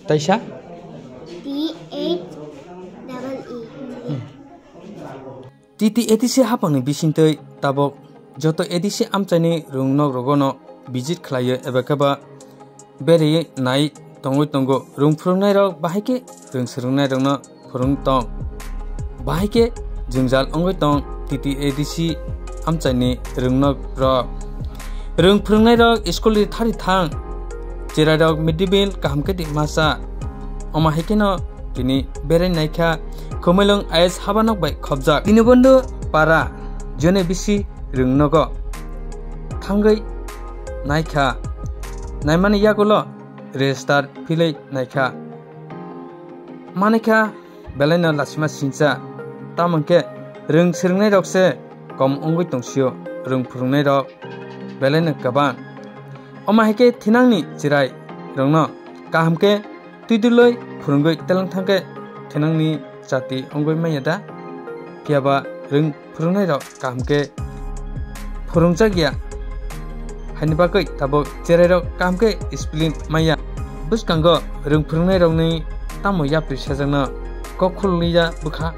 Taisa? Titi edisi hapangni bisintoi tabok joto edisi amchani rungnok rogono visit khlayo eba kaba beri nai tongoi tongo rungfrungnai rok bahaike rungsrungnai rokno phurung tong bahaike jungjal ongoi tong titi edisi amchani rungnok rok rungfrungnai rok school thari thang jerai rok midday kahamke di masa oma hekeno tini berai naikha komelong IS habanok bai khobjak dinibondo para jone bisi rungnogo thangai naikha naimani yagulo register filai naikha manikha belaina lasima sincha tamangke rung sirngnai rokse kom ongoi tongsio rung phurungnai rok belaina kabang oma heke thinangni jirai rongno kahamke tuiduloi phurungoi telang thangke thinangni jati ongoi mayada piaba rung phurungnai rok kahamke phurungjagia hanibakoi tabo jerai rok kahamke spelling maya buskango rung phurungnai rokni tamo yapri sajangna kokhulniya bukha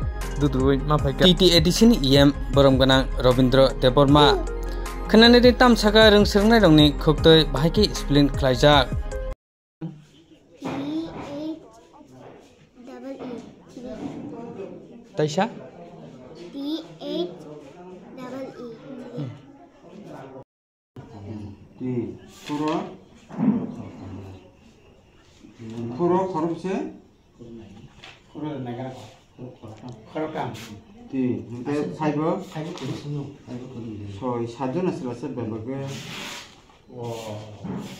duduroi mafaika TT edition EM boromganang Robindra Deborma khanani tamsaka rung sirngnai rokni khoktoi bahaike spelling khlaijak Taisa? Kuro korup se? Kuro negara korokam. Ti, nanti saibo? Soi sajon asrasa bebaga.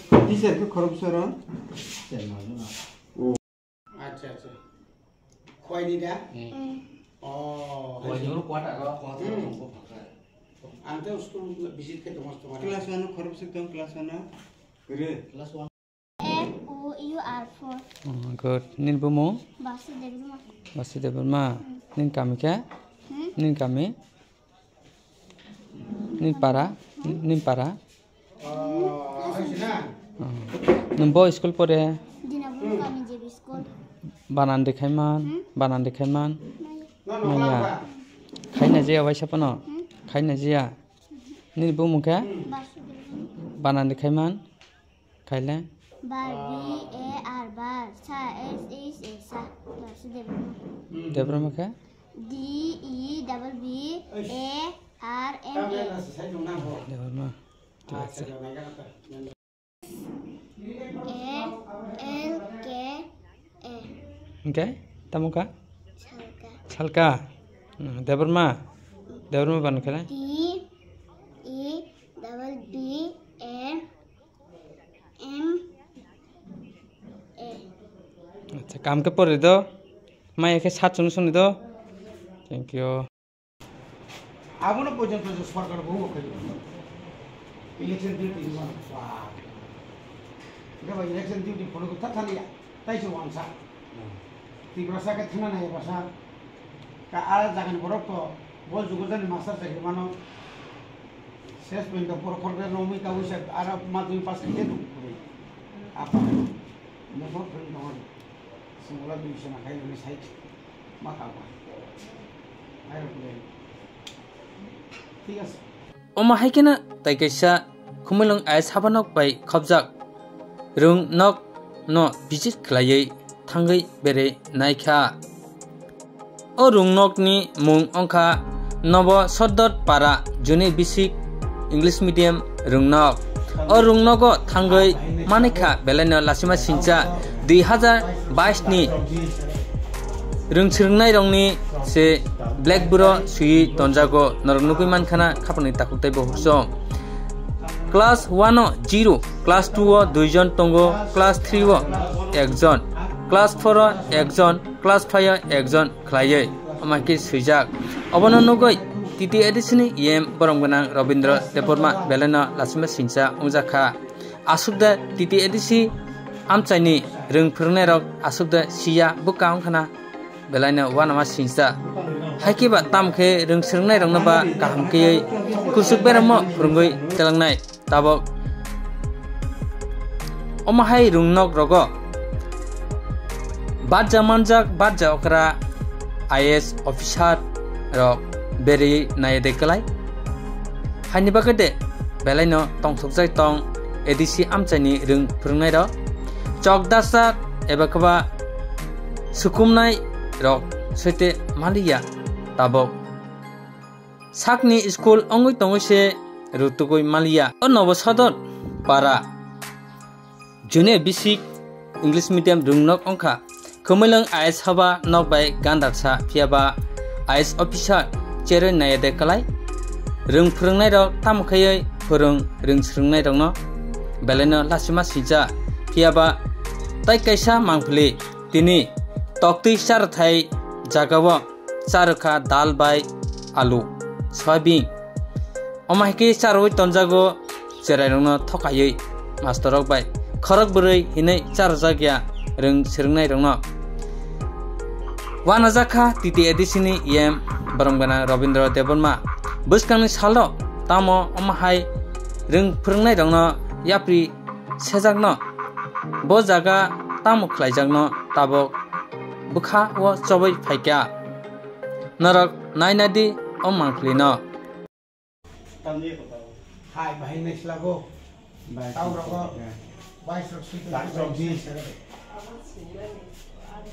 Ti serke korup sero? Acha acha. Koi ni dah? Oh. Koi ni kuat agak. Ante school visit ke teman-teman. Kelas mana korup se tuh kelas mana? Kere. Kelas 1. Oh, good. Nin bumo? Basi Deborma. Nin kami ke? Nin kami? Nin para? Nin para? Oh, sina. Numbo school pore? Dinabun kami jadi school. Banan dekhaiman, banan dekhaiman. No. Khaina je awai sapano. Khaina je ya. Nin bumo ke? Banan dekhaiman. Khaile? Bar BAR bar sa S sa Basi Deborma. Deborma ke? DEBBARMA. Deborma. Acha negara ta. ALKA. Okay? Tamuka? Chalka. Chalka. Deborma. Deborma ban kala? DEBBAMA. अच्छा काम के पढ़े दो मैं एक साथ सुन दो thank you Abo na pojang to sarkar buo kai. Election duty ni mana? Wah. Jaba election duty phono ko tathali ya. Tai jo wangsa. Ti brasa ka thana na ya basa. Ka ala jagan borok to bol jugodan master chakri mano. Ses point por korbe no mi ka usa ara madhyamik pass ke do. Apa? Mo bot phone no. Simula division kai ni site. Maka apa? Ayo play. Oma haikena taikaisa khumulung IS habanok bai khobjak rung nok no visit khlaiei thangai bere naikha o rung nok ni mung ongkha nobo sordot para juni basic English medium rung nok o rung nogo thangai manikha belena lasima sincha 2022 ni rung sirngnai rongni se black buro sui tonjago nornukui mankhana khapani takuktai bohusong class 1 o 0 class 2 o 2 jon tongo class 3 o 1 jon class 4 o 1 jon class 5 o 1 jon khlaiei amaki suijak obono nugoi TT edition EM boromganang Robindra Deborma belena lasima sincha ongjakha asukda TT edition amchaini rung phurnai rok asukda siya bukaung khana belaina wanama sincha hakiba tamkhe rung sirnai rongna ba kahamke kusuk beramo phurungoi telangnai tabok omahai rungnok rogo badja manjak badja okra IS officer rok beri nayade kalai hani bagade belaino tongthokjai tong ADC amchani rung phurungnai ro chokdasa eba kaba sukumnai rok sete maliya tabok sakni school ongoi tongoi se rutugoi maliya onobo sodor para junior basic English medium rungnok ongkha kumulang IS haba nokbai gandarsa phiaba IS officer cherai nayade kalai rung phurungnai rok tamkhayai phurung rung srungnai rokno beleno lasima sija phiaba tai kaisa mangphli tini tokti char thai jagawo charkha dal bai alu soybean omahiki charoi tonjago cherai rokno thokayai master rok bai khorok burui hinai char jagya rung srungnai rokno wanajaka titi edisini em barongbana Robindra Deborma buskangni salo tamo omahai rung phurungnai rokno yapri sejakno bo jaga tamo khlaijakno tabok bukha o chobai phaikya narak nainadi om mangklino hai bahai next lago tau rogo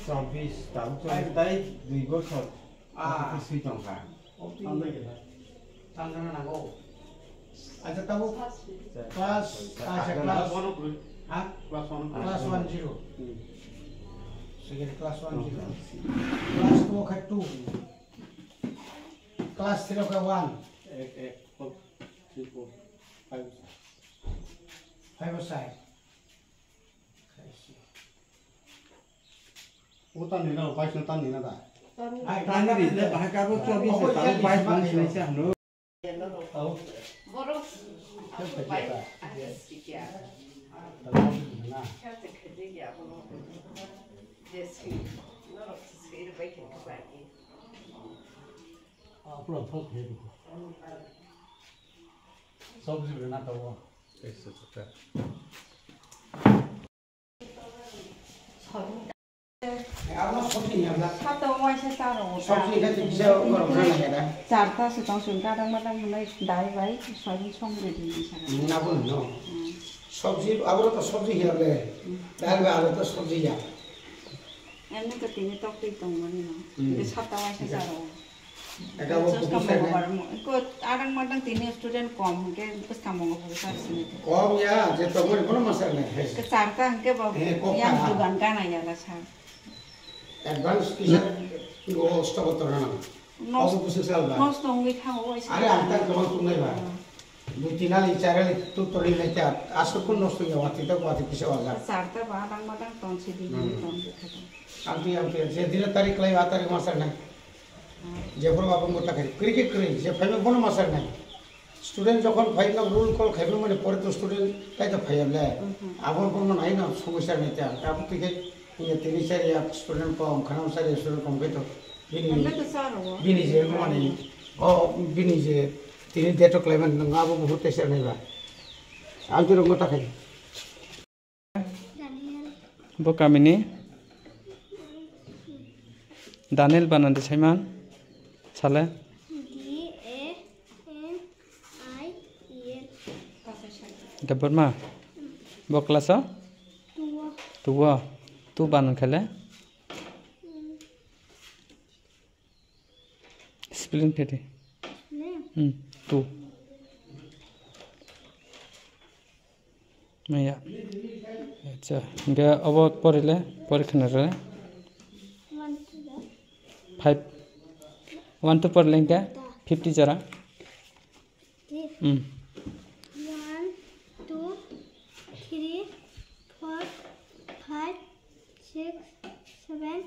24 tahun tadi 2 bosor sih tongka tangan nago aja tahu kelas kelas 10 segini kelas 10 kelas 2 ke 2 kelas 3 ke 1 5 side Utan ni lah, baik nonton ni lah. hai Tani ni dia bahkan kau 24 tahun baik pun selesai hanu. tahu Boros. baik Ada sikit. nah Kata kerja ya boros. Jadi, nak sekali baik kembali. pulang thok he sabzi bana tahu Apa sabzi yang dah Satu orang saya taruh. sabzi kan bisa orang orang ya dah Carta setong sun kadang-kadang mulai dari baik soalnya song jadi sana. ना बोल no सब्जी अब तो सब्जी है ले दाल में आलू तो सब्जी है Ini ketini tok di tong mana no. Itu satu orang saya taruh. এটা वो Terus कुछ kamu है baru ikut kadang-kadang tini student kom ke terus kamu ngomong besar sini. कम या जे तो मोर कोनो मसला नहीं है Ke carta ke bawa yang bukan kan aja lah sah. Advance किसान वो स्टॉक तो ना No, अब कुछ साल बाद no stong kita hawa sih. अरे अंत तक कम तुम नहीं बात दो तीन आली चार आली तू तो नहीं लेते आसु कौन नष्ट हुआ वाती तक वाती किसे वाला Carta kadang-kadang tong sini tong kita. आमती जे दिन तारीख लाई आ तारीख मसला नहीं जे बरो बाबू मोटा करी क्रिकेट करी जे फाइव में कोनो मसला नहीं स्टूडेंट যখন ফাইভ না রুল কল খাইবে মানে পরে তো স্টুডেন্ট তাই তো ফাইলে আবার কোনো নাই না সমস্যা নাই তা আপনি থেকে ये तीन चार या स्टूडेंट को हम खाना सारे स्टूडेंट को कहते Anda ke sana. बिनी जे माने ओ बिनी जे तीन डेटो क्लाइमेट नंगा वो बहुत ऐसे नहीं बा आम तो रंगो तक bo kamini Daniel banande saiman sale DANIEL Deborma bo class tua tu banan khale spelling pete tu maya acha ga abot porile porikhan re 5 1 to porile ga 50 jara 1 2 3 4 5 6 7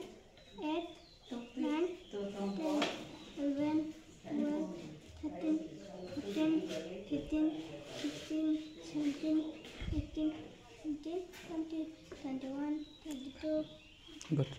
8 9 10 11 12 13 14 15 16 17 18 19 20 21 22 good